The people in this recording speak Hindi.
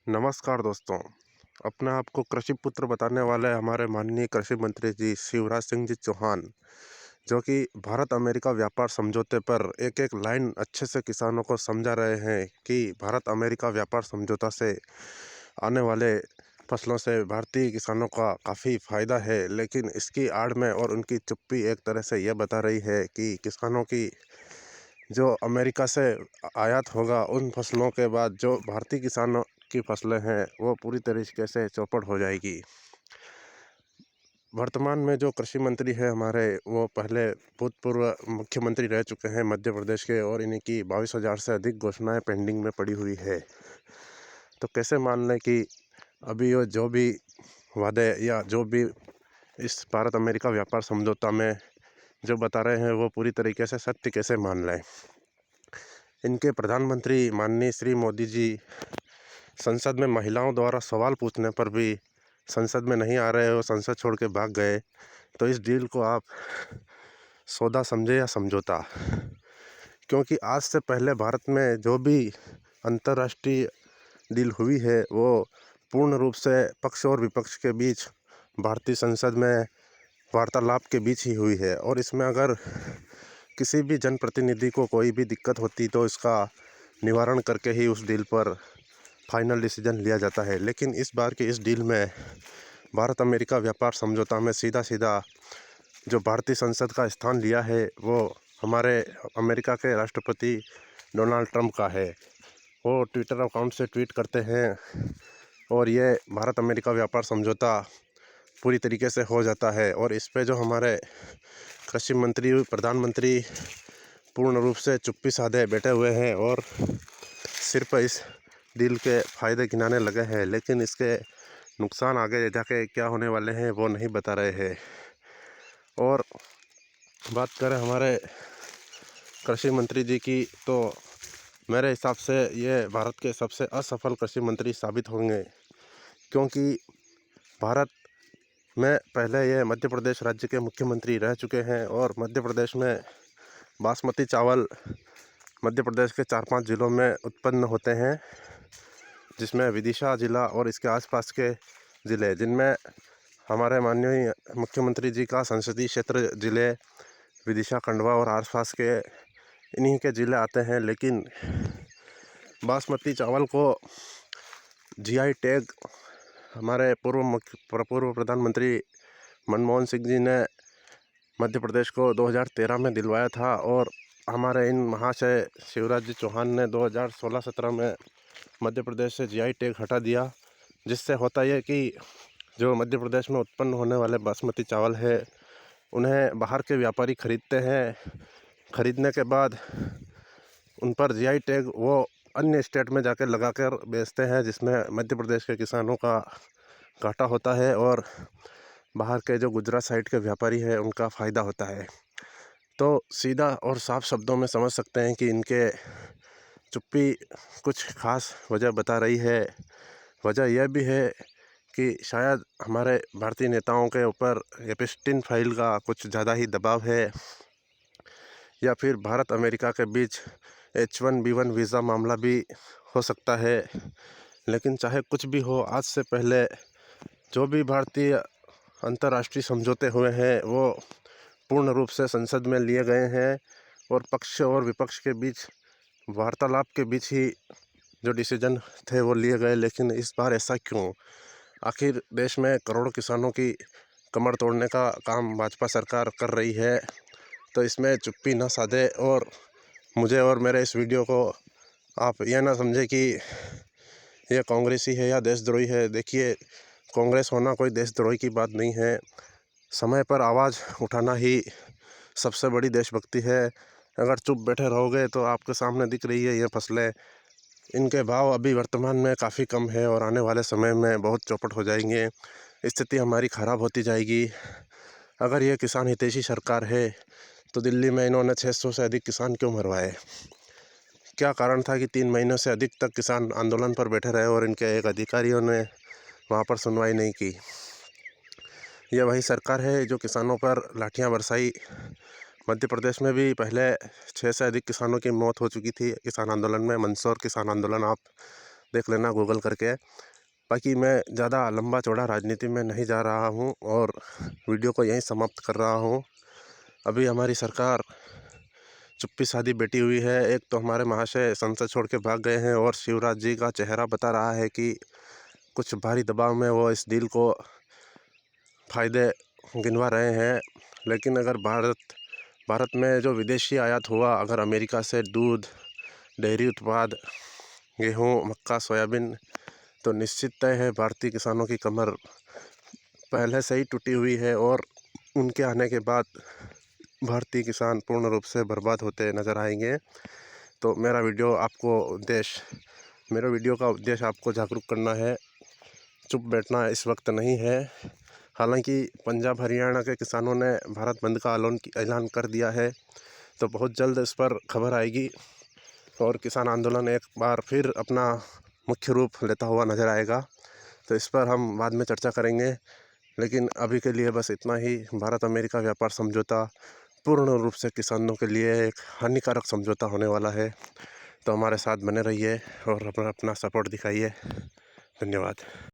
नमस्कार दोस्तों। अपने आप को कृषि पुत्र बताने वाले हमारे माननीय कृषि मंत्री जी शिवराज सिंह जी चौहान, जो कि भारत अमेरिका व्यापार समझौते पर एक एक लाइन अच्छे से किसानों को समझा रहे हैं कि भारत अमेरिका व्यापार समझौता से आने वाले फसलों से भारतीय किसानों का काफ़ी फ़ायदा है। लेकिन इसकी आड़ में और उनकी चुप्पी एक तरह से यह बता रही है कि किसानों की जो अमेरिका से आयात होगा उन फसलों के बाद जो भारतीय किसानों की फसलें हैं वो पूरी तरीके से चौपट हो जाएगी। वर्तमान में जो कृषि मंत्री है हमारे, वो पहले भूतपूर्व मुख्यमंत्री रह चुके हैं मध्य प्रदेश के, और इन्हीं की 22,000 से अधिक घोषणाएं पेंडिंग में पड़ी हुई है। तो कैसे मान लें कि अभी ये जो भी वादे या जो भी इस भारत अमेरिका व्यापार समझौता में जो बता रहे हैं वो पूरी तरीके से सत्य कैसे मान लें। इनके प्रधानमंत्री माननीय श्री मोदी जी संसद में महिलाओं द्वारा सवाल पूछने पर भी संसद में नहीं आ रहे हो, संसद छोड़ के भाग गए। तो इस डील को आप सौदा समझे या समझौता, क्योंकि आज से पहले भारत में जो भी अंतर्राष्ट्रीय डील हुई है वो पूर्ण रूप से पक्ष और विपक्ष के बीच भारतीय संसद में वार्तालाप के बीच ही हुई है, और इसमें अगर किसी भी जनप्रतिनिधि को कोई भी दिक्कत होती तो इसका निवारण करके ही उस डील पर फाइनल डिसीजन लिया जाता है। लेकिन इस बार की इस डील में भारत अमेरिका व्यापार समझौता में सीधा सीधा जो भारतीय संसद का स्थान लिया है वो हमारे अमेरिका के राष्ट्रपति डोनाल्ड ट्रंप का है। वो ट्विटर अकाउंट से ट्वीट करते हैं और ये भारत अमेरिका व्यापार समझौता पूरी तरीके से हो जाता है। और इस पे जो हमारे कृषि मंत्री प्रधानमंत्री पूर्ण रूप से चुप्पी साधे बैठे हुए हैं और सिर्फ इस डील के फ़ायदे गिनाने लगे हैं, लेकिन इसके नुकसान आगे जाके क्या होने वाले हैं वो नहीं बता रहे हैं। और बात करें हमारे कृषि मंत्री जी की, तो मेरे हिसाब से ये भारत के सबसे असफल कृषि मंत्री साबित होंगे, क्योंकि भारत में पहले ये मध्य प्रदेश राज्य के मुख्यमंत्री रह चुके हैं, और मध्य प्रदेश में बासमती चावल मध्य प्रदेश के 4-5 ज़िलों में उत्पन्न होते हैं, जिसमें विदिशा ज़िला और इसके आसपास के ज़िले, जिनमें हमारे माननीय मुख्यमंत्री जी का संसदीय क्षेत्र ज़िले विदिशा, खंडवा और आसपास के इन्हीं के ज़िले आते हैं। लेकिन बासमती चावल को जीआई टैग हमारे पूर्व प्रधानमंत्री मनमोहन सिंह जी ने मध्य प्रदेश को 2013 में दिलवाया था, और हमारे इन महाशय शिवराज जी चौहान ने 2016-17 में मध्य प्रदेश से जीआई टैग हटा दिया। जिससे होता यह कि जो मध्य प्रदेश में उत्पन्न होने वाले बासमती चावल है उन्हें बाहर के व्यापारी खरीदते हैं। खरीदने के बाद उन पर जीआई टैग वो अन्य स्टेट में जाकर लगाकर बेचते हैं, जिसमें मध्य प्रदेश के किसानों का घाटा होता है और बाहर के जो गुजरात साइड के व्यापारी हैं उनका फ़ायदा होता है। तो सीधा और साफ शब्दों में समझ सकते हैं कि इनके चुप्पी कुछ खास वजह बता रही है। वजह यह भी है कि शायद हमारे भारतीय नेताओं के ऊपर एपिस्टीन फाइल का कुछ ज़्यादा ही दबाव है, या फिर भारत अमेरिका के बीच H1B1 वीज़ा मामला भी हो सकता है। लेकिन चाहे कुछ भी हो, आज से पहले जो भी भारतीय अंतर्राष्ट्रीय समझौते हुए हैं वो पूर्ण रूप से संसद में लिए गए हैं, और पक्ष और विपक्ष के बीच वार्तालाप के बीच ही जो डिसीजन थे वो लिए गए। लेकिन इस बार ऐसा क्यों? आखिर देश में करोड़ों किसानों की कमर तोड़ने का काम भाजपा सरकार कर रही है, तो इसमें चुप्पी न साधे और मुझे और मेरे इस वीडियो को आप यह ना समझे कि यह कांग्रेसी है या देशद्रोही है। देखिए, कांग्रेस होना कोई देशद्रोही की बात नहीं है। समय पर आवाज़ उठाना ही सबसे बड़ी देशभक्ति है। अगर चुप बैठे रहोगे तो आपके सामने दिख रही है ये फसलें, इनके भाव अभी वर्तमान में काफ़ी कम है और आने वाले समय में बहुत चौपट हो जाएंगे। स्थिति हमारी ख़राब होती जाएगी। अगर ये किसान हितैषी सरकार है तो दिल्ली में इन्होंने 600 से अधिक किसान क्यों मरवाए? क्या कारण था कि 3 महीनों से अधिक तक किसान आंदोलन पर बैठे रहे और इनके एक अधिकारियों ने वहाँ पर सुनवाई नहीं की? यह वही सरकार है जो किसानों पर लाठियाँ बरसाई। मध्य प्रदेश में भी पहले 6 से अधिक किसानों की मौत हो चुकी थी किसान आंदोलन में। मंदसौर किसान आंदोलन आप देख लेना गूगल करके। बाकी मैं ज़्यादा लंबा चौड़ा राजनीति में नहीं जा रहा हूँ और वीडियो को यहीं समाप्त कर रहा हूँ। अभी हमारी सरकार चुप्पी साधी बैठी हुई है। एक तो हमारे महाशय संसद छोड़ के भाग गए हैं और शिवराज जी का चेहरा बता रहा है कि कुछ भारी दबाव में वो इस डील को फ़ायदे गिनवा रहे हैं। लेकिन अगर भारत में जो विदेशी आयात हुआ, अगर अमेरिका से दूध, डेयरी उत्पाद, गेहूँ, मक्का, सोयाबीन, तो निश्चित तय है भारतीय किसानों की कमर पहले से ही टूटी हुई है और उनके आने के बाद भारतीय किसान पूर्ण रूप से बर्बाद होते नज़र आएंगे। तो मेरा वीडियो का उद्देश्य आपको जागरूक करना है। चुप बैठना इस वक्त नहीं है। हालांकि पंजाब हरियाणा के किसानों ने भारत बंद का ऐलान कर दिया है, तो बहुत जल्द इस पर खबर आएगी और किसान आंदोलन एक बार फिर अपना मुख्य रूप लेता हुआ नज़र आएगा। तो इस पर हम बाद में चर्चा करेंगे, लेकिन अभी के लिए बस इतना ही। भारत अमेरिका व्यापार समझौता पूर्ण रूप से किसानों के लिए एक हानिकारक समझौता होने वाला है। तो हमारे साथ बने रहिए और अपना सपोर्ट दिखाइए। धन्यवाद।